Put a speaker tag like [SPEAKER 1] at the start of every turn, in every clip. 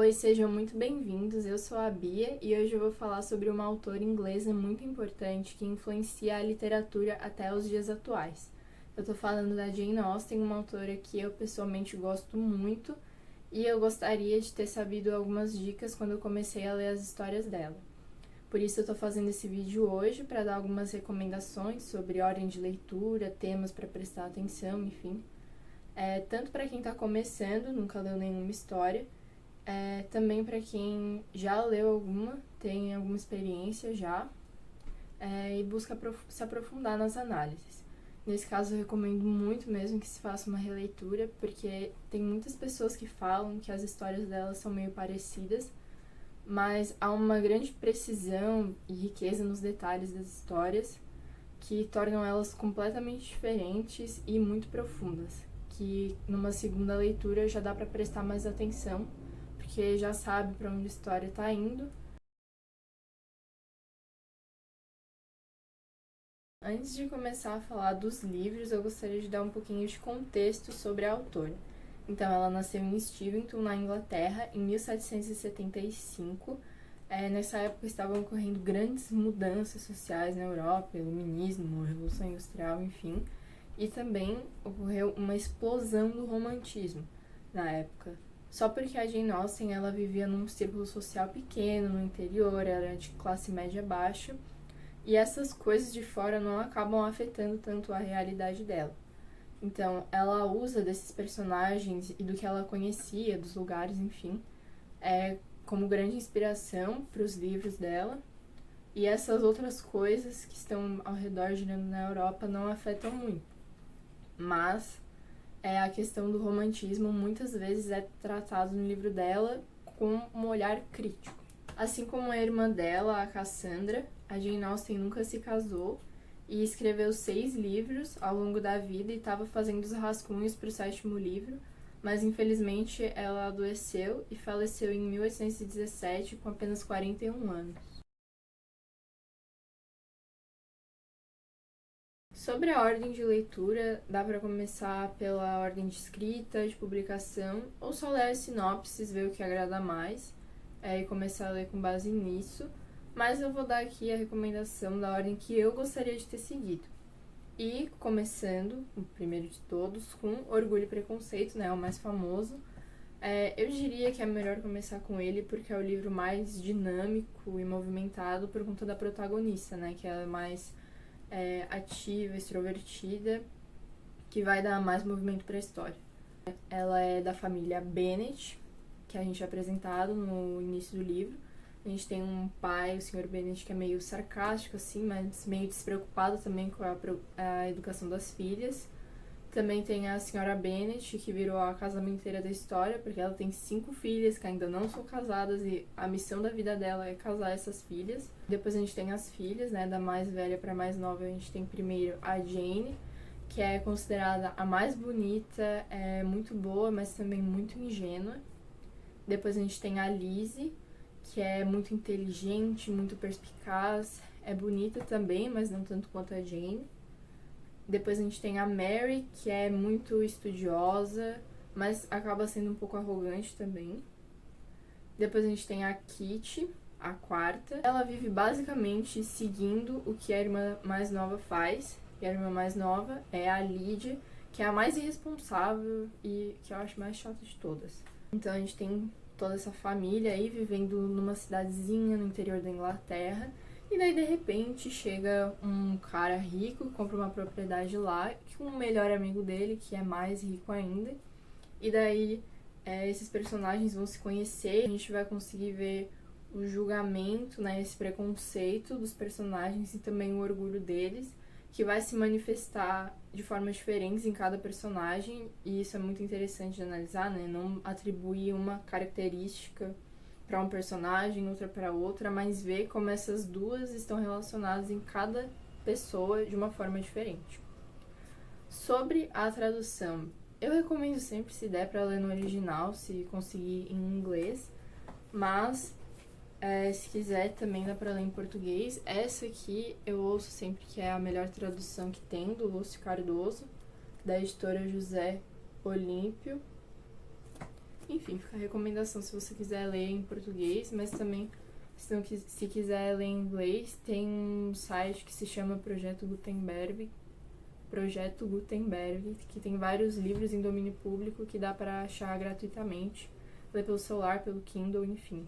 [SPEAKER 1] Oi, sejam muito bem-vindos. Eu sou a Bia e hoje eu vou falar sobre uma autora inglesa muito importante que influencia a literatura até os dias atuais. Eu tô falando da Jane Austen, uma autora que eu pessoalmente gosto muito e eu gostaria de ter sabido algumas dicas quando eu comecei a ler as histórias dela. Por isso eu tô fazendo esse vídeo hoje para dar algumas recomendações sobre ordem de leitura, temas para prestar atenção, enfim. Tanto para quem tá começando, nunca leu nenhuma história, também para quem já leu alguma, tem alguma experiência já, e busca se aprofundar nas análises. Nesse caso, eu recomendo muito mesmo que se faça uma releitura, porque tem muitas pessoas que falam que as histórias delas são meio parecidas, mas há uma grande precisão e riqueza nos detalhes das histórias que tornam elas completamente diferentes e muito profundas, que numa segunda leitura já dá para prestar mais atenção, porque já sabe para onde a história está indo. Antes de começar a falar dos livros, eu gostaria de dar um pouquinho de contexto sobre a autora. Então, ela nasceu em Steventon, na Inglaterra, em 1775. Nessa época estavam ocorrendo grandes mudanças sociais na Europa, iluminismo, revolução industrial, enfim. E também ocorreu uma explosão do romantismo na época. Só porque a Jane Austen ela vivia num círculo social pequeno, no interior, era de classe média baixa, e essas coisas de fora não acabam afetando tanto a realidade dela. Então, ela usa desses personagens e do que ela conhecia, dos lugares, enfim, como grande inspiração para os livros dela. E essas outras coisas que estão ao redor girando na Europa não afetam muito. Mas a questão do romantismo muitas vezes é tratado no livro dela com um olhar crítico. Assim como a irmã dela, a Cassandra, a Jane Austen nunca se casou e escreveu 6 livros ao longo da vida e estava fazendo os rascunhos para o 7º livro, mas infelizmente ela adoeceu e faleceu em 1817 com apenas 41 anos. Sobre a ordem de leitura, dá para começar pela ordem de escrita, de publicação, ou só ler as sinopses, ver o que agrada mais, e começar a ler com base nisso. Mas eu vou dar aqui a recomendação da ordem que eu gostaria de ter seguido. E começando, o primeiro de todos, com Orgulho e Preconceito, né, o mais famoso. Eu diria que é melhor começar com ele porque é o livro mais dinâmico e movimentado por conta da protagonista, né, que ela é mais ativa, extrovertida, que vai dar mais movimento para a história. Ela é da família Bennet, que a gente é apresentado no início do livro. A gente tem um pai, o Sr. Bennet, que é meio sarcástico, assim, mas meio despreocupado também com a educação das filhas. Também tem a Sra. Bennet, que virou a casamenteira da história, porque ela tem 5 filhas que ainda não são casadas e a missão da vida dela é casar essas filhas. Depois a gente tem as filhas, né, da mais velha para a mais nova. A gente tem primeiro a Jane, que é considerada a mais bonita, muito boa, mas também muito ingênua. Depois a gente tem a Lizzie, que é muito inteligente, muito perspicaz, é bonita também, mas não tanto quanto a Jane. Depois a gente tem a Mary, que é muito estudiosa, mas acaba sendo um pouco arrogante também. Depois a gente tem a Kitty, a quarta. Ela vive basicamente seguindo o que a irmã mais nova faz. E a irmã mais nova é a Lydia, que é a mais irresponsável e que eu acho mais chata de todas. Então a gente tem toda essa família aí vivendo numa cidadezinha no interior da Inglaterra. E daí, de repente, chega um cara rico, compra uma propriedade lá, com o melhor amigo dele, que é mais rico ainda. E daí, esses personagens vão se conhecer, a gente vai conseguir ver o julgamento, né, esse preconceito dos personagens e também o orgulho deles, que vai se manifestar de formas diferentes em cada personagem, e isso é muito interessante de analisar, né, não atribuir uma característica para um personagem, outra para outra, mas ver como essas duas estão relacionadas em cada pessoa de uma forma diferente. Sobre a tradução, eu recomendo sempre, se der, para ler no original, se conseguir em inglês, mas se quiser também dá para ler em português. Essa aqui eu ouço sempre que é a melhor tradução que tem, do Lúcio Cardoso, da editora José Olímpio. Enfim, fica a recomendação se você quiser ler em português, mas também se quiser ler em inglês, tem um site que se chama Projeto Gutenberg, que tem vários livros em domínio público que dá para achar gratuitamente, ler pelo celular, pelo Kindle, enfim.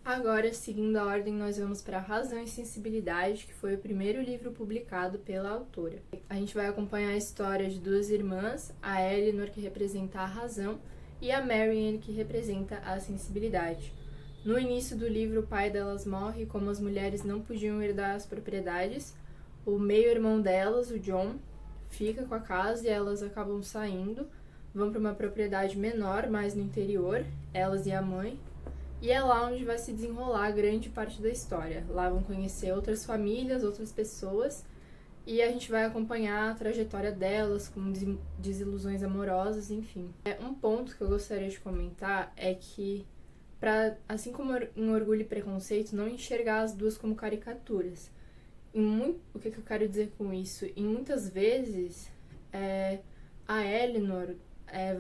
[SPEAKER 1] Agora, seguindo a ordem, nós vamos para Razão e Sensibilidade, que foi o primeiro livro publicado pela autora. A gente vai acompanhar a história de duas irmãs, a Eleanor, que representa a razão, e a Marianne, que representa a sensibilidade. No início do livro, o pai delas morre e como as mulheres não podiam herdar as propriedades, o meio-irmão delas, o John, fica com a casa e elas acabam saindo, vão para uma propriedade menor, mais no interior, elas e a mãe, e é lá onde vai se desenrolar grande parte da história. Lá vão conhecer outras famílias, outras pessoas, e a gente vai acompanhar a trajetória delas, com desilusões amorosas, enfim. Um ponto que eu gostaria de comentar é que, assim como em Orgulho e Preconceito, não enxergar as duas como caricaturas. O que eu quero dizer com isso? Em muitas vezes, a Eleanor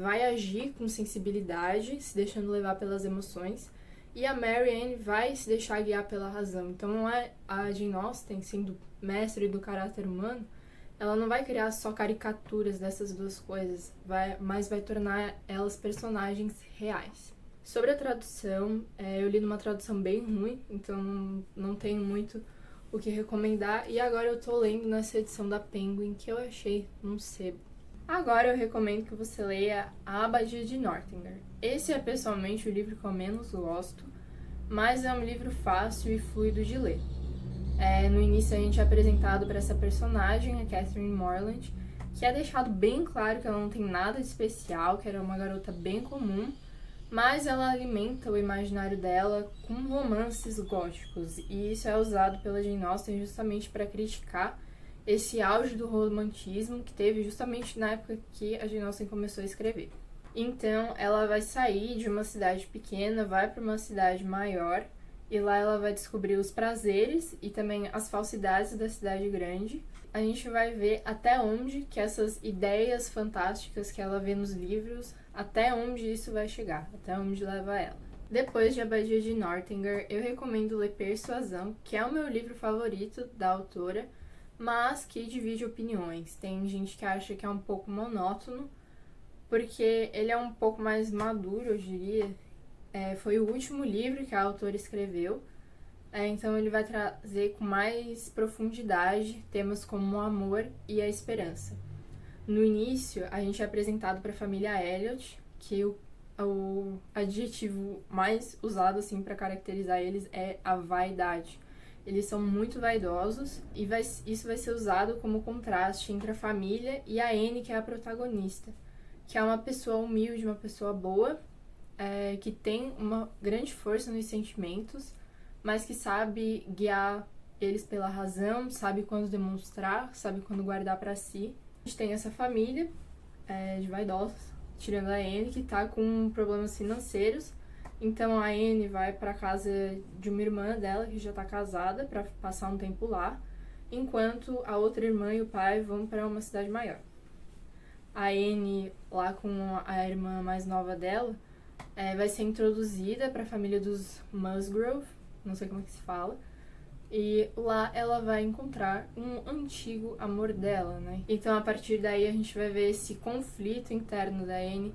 [SPEAKER 1] vai agir com sensibilidade, se deixando levar pelas emoções, e a Marianne vai se deixar guiar pela razão. Então, não é a Jane Austen, sendo mestre do caráter humano, ela não vai criar só caricaturas dessas duas coisas, mas vai tornar elas personagens reais. Sobre a tradução, eu li numa tradução bem ruim, então não tenho muito o que recomendar, e agora eu tô lendo nessa edição da Penguin, que eu achei um sebo. Agora eu recomendo que você leia A Abadia de Northanger. Esse é pessoalmente o livro que eu menos gosto, mas é um livro fácil e fluido de ler. No início a gente é apresentado para essa personagem, a Catherine Morland, que é deixado bem claro que ela não tem nada de especial, que ela é uma garota bem comum, mas ela alimenta o imaginário dela com romances góticos, e isso é usado pela Jane Austen justamente para criticar esse auge do romantismo que teve justamente na época que a Jane Austen começou a escrever. Então, ela vai sair de uma cidade pequena, vai para uma cidade maior, e lá ela vai descobrir os prazeres e também as falsidades da cidade grande. A gente vai ver até onde que essas ideias fantásticas que ela vê nos livros, até onde isso vai chegar, até onde leva ela. Depois de Abadia de Northanger, eu recomendo ler Persuasão, que é o meu livro favorito da autora, mas que divide opiniões. Tem gente que acha que é um pouco monótono, porque ele é um pouco mais maduro, eu diria. Foi o último livro que a autora escreveu, então ele vai trazer com mais profundidade temas como o amor e a esperança. No início, a gente é apresentado para a família Elliot, que o adjetivo mais usado assim, para caracterizar eles é a vaidade. Eles são muito vaidosos e isso vai ser usado como contraste entre a família e a Anne, que é a protagonista, que é uma pessoa humilde, uma pessoa boa, que tem uma grande força nos sentimentos, mas que sabe guiar eles pela razão, sabe quando demonstrar, sabe quando guardar para si. A gente tem essa família de vaidosos, tirando a Anne, que tá com problemas financeiros. Então a Anne vai para casa de uma irmã dela, que já tá casada, para passar um tempo lá, enquanto a outra irmã e o pai vão para uma cidade maior. A Anne, lá com a irmã mais nova dela, vai ser introduzida para a família dos Musgrove, não sei como é que se fala, e lá ela vai encontrar um antigo amor dela, né? Então, a partir daí, a gente vai ver esse conflito interno da Anne,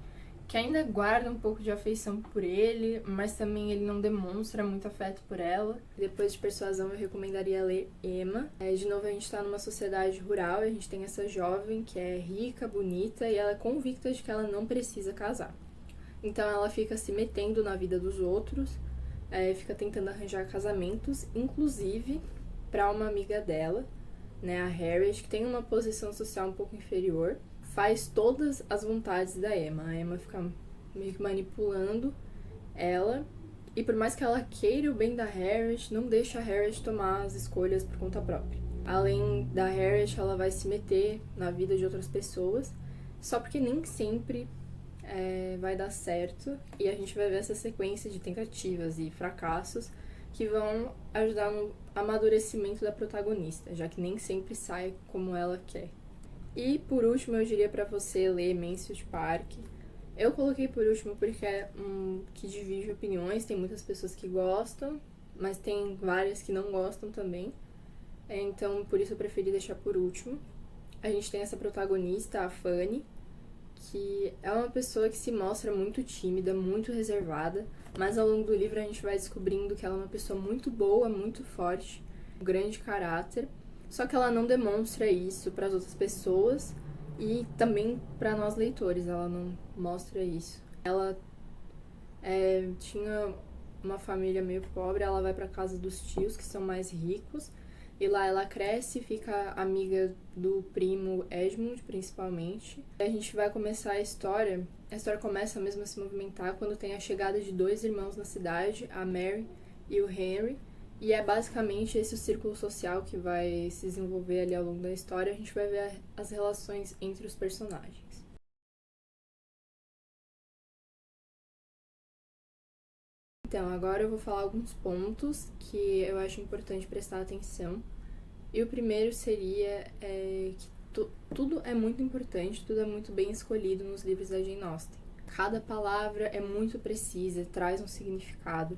[SPEAKER 1] que ainda guarda um pouco de afeição por ele, mas também ele não demonstra muito afeto por ela. Depois de Persuasão, eu recomendaria ler Emma. De novo, a gente está numa sociedade rural e a gente tem essa jovem que é rica, bonita, e ela é convicta de que ela não precisa casar. Então ela fica se metendo na vida dos outros, fica tentando arranjar casamentos, inclusive para uma amiga dela, né, a Harriet, que tem uma posição social um pouco inferior, faz todas as vontades da Emma. A Emma fica meio que manipulando ela, e por mais que ela queira o bem da Harriet, não deixa a Harriet tomar as escolhas por conta própria. Além da Harriet, ela vai se meter na vida de outras pessoas, só porque nem sempre vai dar certo, e a gente vai ver essa sequência de tentativas e fracassos que vão ajudar no amadurecimento da protagonista, já que nem sempre sai como ela quer. E por último, eu diria para você ler Mansfield Park. Eu coloquei por último porque é que divide opiniões, tem muitas pessoas que gostam, mas tem várias que não gostam também. Então, por isso eu preferi deixar por último. A gente tem essa protagonista, a Fanny, que é uma pessoa que se mostra muito tímida, muito reservada, mas ao longo do livro a gente vai descobrindo que ela é uma pessoa muito boa, muito forte, um grande caráter, só que ela não demonstra isso para as outras pessoas e também para nós leitores, ela não mostra isso. Ela tinha uma família meio pobre, ela vai para casa dos tios que são mais ricos, e lá ela cresce e fica amiga do primo Edmund, principalmente. A gente vai começar a história começa mesmo a se movimentar quando tem a chegada de 2 irmãos na cidade, a Mary e o Henry. E é basicamente esse o círculo social que vai se desenvolver ali ao longo da história. A gente vai ver as relações entre os personagens. Então, agora eu vou falar alguns pontos que eu acho importante prestar atenção. E o primeiro seria que tudo é muito importante, tudo é muito bem escolhido nos livros da Jane Austen. Cada palavra é muito precisa, traz um significado.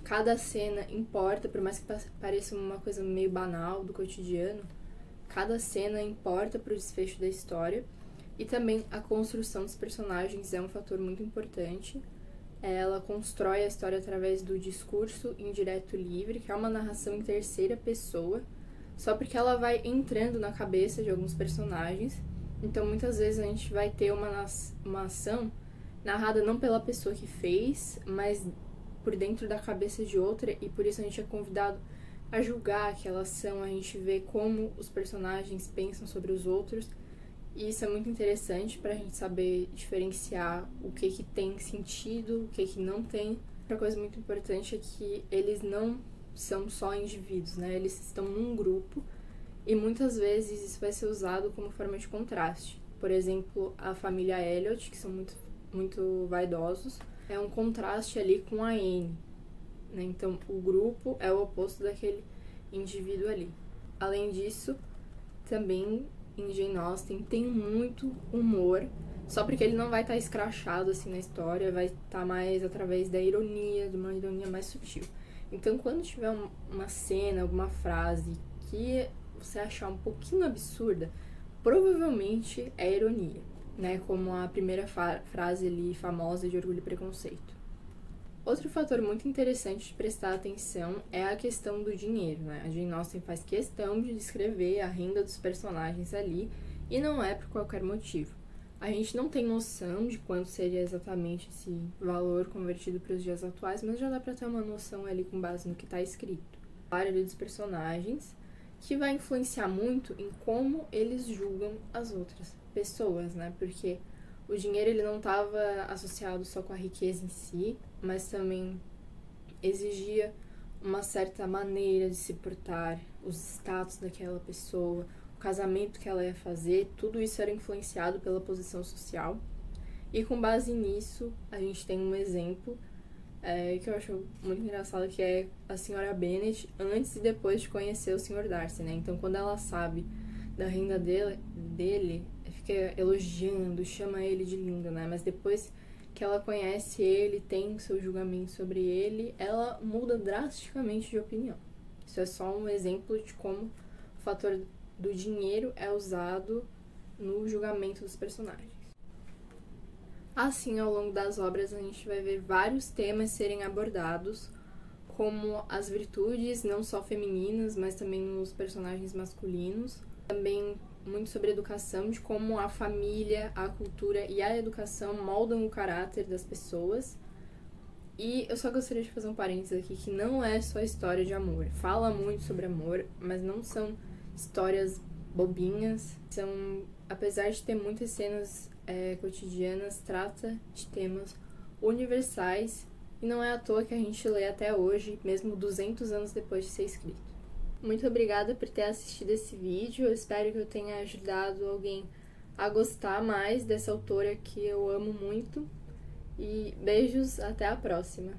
[SPEAKER 1] Cada cena importa, por mais que pareça uma coisa meio banal do cotidiano, cada cena importa para o desfecho da história. E também a construção dos personagens é um fator muito importante. Ela constrói a história através do discurso indireto livre, que é uma narração em terceira pessoa, só porque ela vai entrando na cabeça de alguns personagens. Então, muitas vezes a gente vai ter uma ação narrada não pela pessoa que fez, mas por dentro da cabeça de outra, e por isso a gente é convidado a julgar aquela ação, a gente vê como os personagens pensam sobre os outros. E isso é muito interessante pra gente saber diferenciar o que tem sentido, o que não tem. Outra coisa muito importante é que eles não são só indivíduos, né? Eles estão num grupo e muitas vezes isso vai ser usado como forma de contraste. Por exemplo, a família Elliot, que são muito vaidosos, é um contraste ali com a Anne, né? Então, o grupo é o oposto daquele indivíduo ali. Além disso, também em Jane Austen tem muito humor, só porque ele não vai estar escrachado assim na história, vai estar mais através da ironia, de uma ironia mais sutil. Então, quando tiver uma cena, alguma frase que você achar um pouquinho absurda, provavelmente é ironia, né? Como a primeira frase ali famosa de Orgulho e Preconceito. Outro fator muito interessante de prestar atenção é a questão do dinheiro, né? A Jane Austen faz questão de descrever a renda dos personagens ali, e não é por qualquer motivo. A gente não tem noção de quanto seria exatamente esse valor convertido para os dias atuais, mas já dá para ter uma noção ali com base no que está escrito. A área dos personagens, que vai influenciar muito em como eles julgam as outras pessoas, né? Porque o dinheiro ele não estava associado só com a riqueza em si, mas também exigia uma certa maneira de se portar, os status daquela pessoa, o casamento que ela ia fazer, tudo isso era influenciado pela posição social. E com base nisso, a gente tem um exemplo que eu acho muito engraçado, que é a senhora Bennet antes e depois de conhecer o Sr. Darcy, né? Então, quando ela sabe da renda dele, fica elogiando, chama ele de lindo, né? Mas depois que ela conhece ele, tem o seu julgamento sobre ele, ela muda drasticamente de opinião. Isso é só um exemplo de como o fator do dinheiro é usado no julgamento dos personagens. Assim, ao longo das obras, a gente vai ver vários temas serem abordados, como as virtudes, não só femininas, mas também nos personagens masculinos. Também muito sobre educação, de como a família, a cultura e a educação moldam o caráter das pessoas. E eu só gostaria de fazer um parênteses aqui, que não é só história de amor. Fala muito sobre amor, mas não são histórias bobinhas. Apesar de ter muitas cenas cotidianas, trata de temas universais, e não é à toa que a gente lê até hoje, mesmo 200 anos depois de ser escrito. Muito obrigada por ter assistido esse vídeo, eu espero que eu tenha ajudado alguém a gostar mais dessa autora que eu amo muito, e beijos, até a próxima!